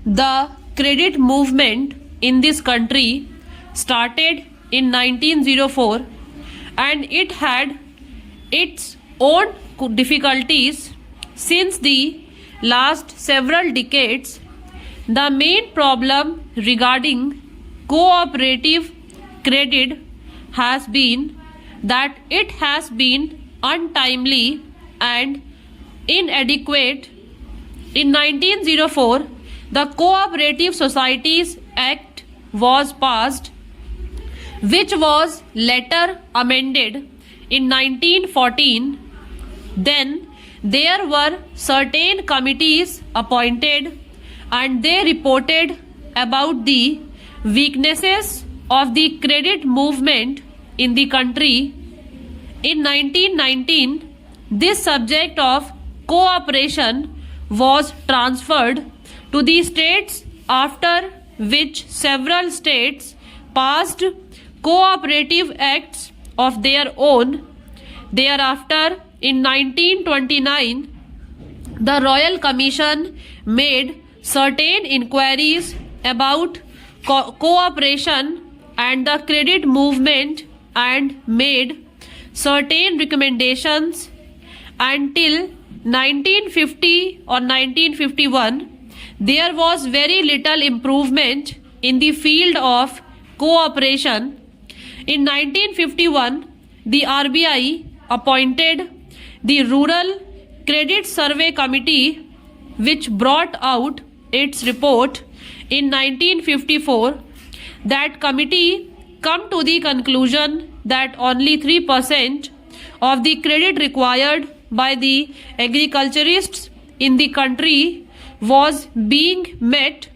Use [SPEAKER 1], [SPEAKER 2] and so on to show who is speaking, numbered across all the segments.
[SPEAKER 1] The credit movement in this country started in 1904 and it had its own difficulties since the last several decades. The main problem regarding cooperative credit has been that it has been untimely and inadequate. In 1904, the Cooperative Societies Act was passed, which was later amended in 1914. Then there were certain committees appointed and they reported about the weaknesses of the credit movement in the country. In 1919, this subject of cooperation was transferred to the states, after which several states passed cooperative acts of their own. Thereafter, in 1929, the Royal Commission made certain inquiries about cooperation and the credit movement and made certain recommendations. Until 1950 or 1951, there was very little improvement in the field of cooperation. In 1951, the RBI appointed the Rural Credit Survey Committee, which brought out its report in 1954. That committee come to the conclusion that only 3% of the credit required by the agriculturists in the country was being met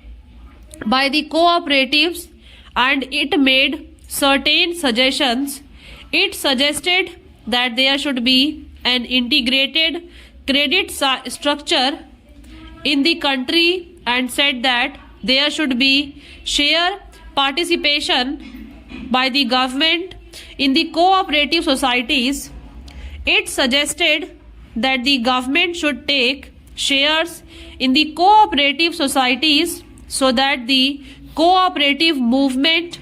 [SPEAKER 1] by the cooperatives, and it made certain suggestions. It suggested that there should be an integrated credit structure in the country and said that there should be share participation by the government in the cooperative societies. It suggested that the government should take shares in the cooperative societies so that the cooperative movement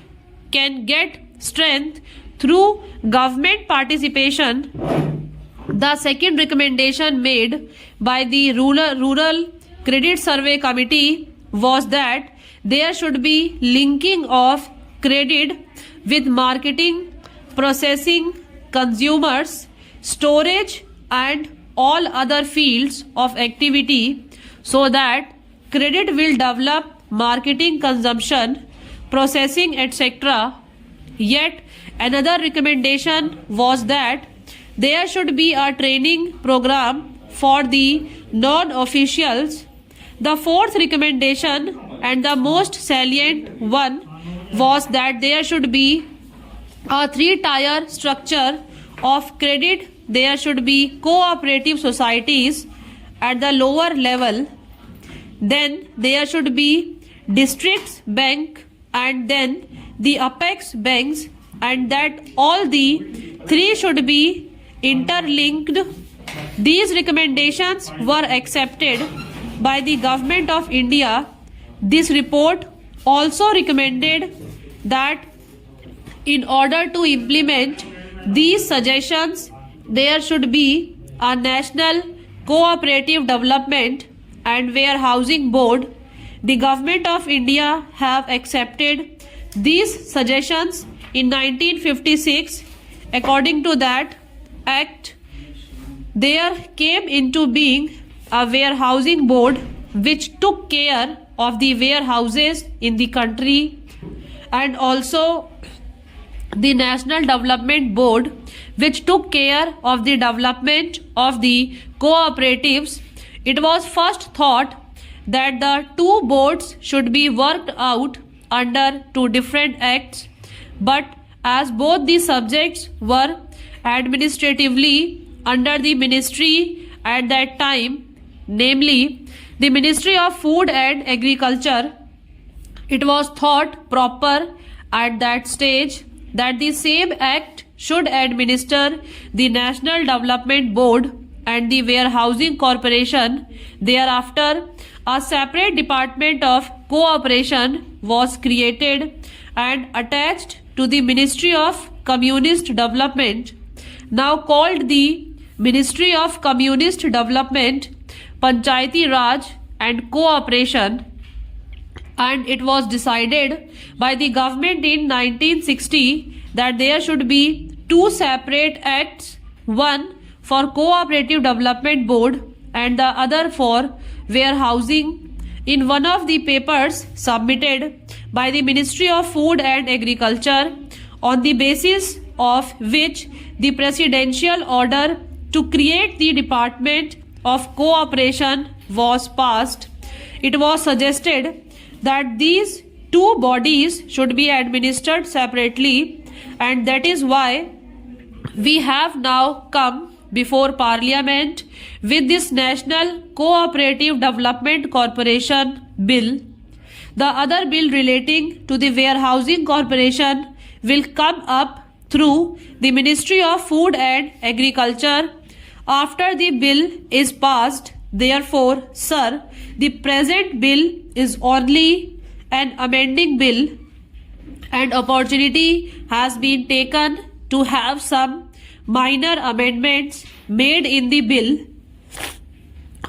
[SPEAKER 1] can get strength through government participation. The second recommendation made by the Rural Credit Survey Committee was that there should be linking of credit with marketing, processing, consumers, storage and all other fields of activity, so that credit will develop marketing, consumption, processing, etc. Yet another recommendation was that there should be a training program for the non-officials. The fourth recommendation and the most salient one was that there should be a three-tier structure of credit. There should be cooperative societies at the lower level, then there should be districts bank, and then the apex banks, and that all the three should be interlinked. These recommendations were accepted by the Government of India. This report also recommended that in order to implement these suggestions, there should be a national cooperative development and warehousing board. The Government of India have accepted these suggestions in 1956. According to that act, there came into being a warehousing board which took care of the warehouses in the country, and also the National Development Board which took care of the development of the cooperatives. It was first thought that the two boards should be worked out under two different acts, but as both the subjects were administratively under the ministry at that time, namely the Ministry of Food and Agriculture, it was thought proper at that stage that the same act should administer the National Development Board and the Warehousing Corporation. Thereafter, a separate department of cooperation was created and attached to the Ministry of Communist Development, now called the Ministry of Communist Development, Panchayati Raj and Cooperation, and it was decided by the government in 1960 that there should be two separate acts, one for Cooperative Development Board and the other for warehousing. In one of the papers submitted by the Ministry of Food and Agriculture, on the basis of which the presidential order to create the Department of Cooperation was passed, it was suggested that these two bodies should be administered separately, and that is why we have now come before Parliament with this National Cooperative Development Corporation Bill. The other bill relating to the Warehousing Corporation will come up through the Ministry of Food and Agriculture after the bill is passed. Therefore, sir, the present bill is only an amending bill, and opportunity has been taken to have some minor amendments made in the bill.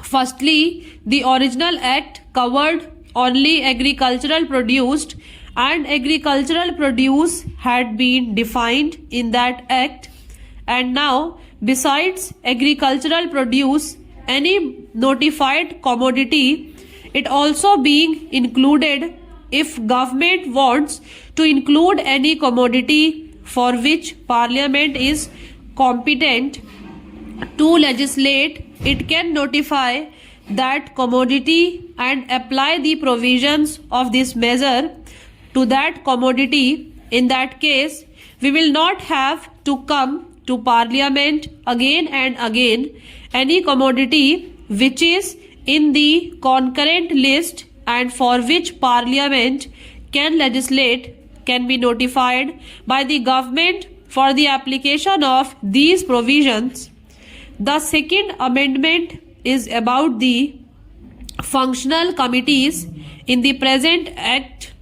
[SPEAKER 1] Firstly, the original act covered only agricultural produce, and agricultural produce had been defined in that act, and now besides agricultural produce, any notified commodity, it also being included if government wants to include any commodity for which Parliament is competent to legislate, it can notify that commodity and apply the provisions of this measure to that commodity. In that case, we will not have to come to Parliament again and again. Any commodity which is in the concurrent list and for which Parliament can legislate can be notified by the government for the application of these provisions. The second amendment is about the functional committees. In the present act,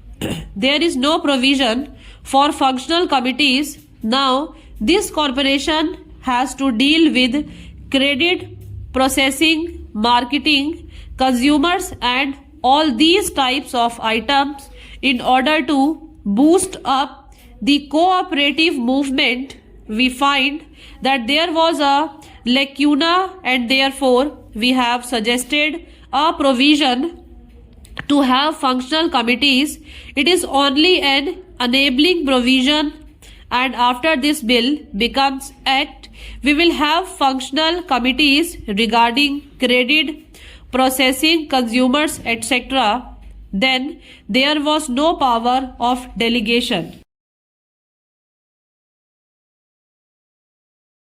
[SPEAKER 1] there is no provision for functional committees. Now, this corporation has to deal with credit, processing, marketing, consumers and all these types of items in order to boost up the cooperative movement. We find that there was a lacuna, and therefore we have suggested a provision to have functional committees. It is only an enabling provision, and after this bill becomes act, we will have functional committees regarding credit, processing, consumers, etc. Then there was no power of delegation.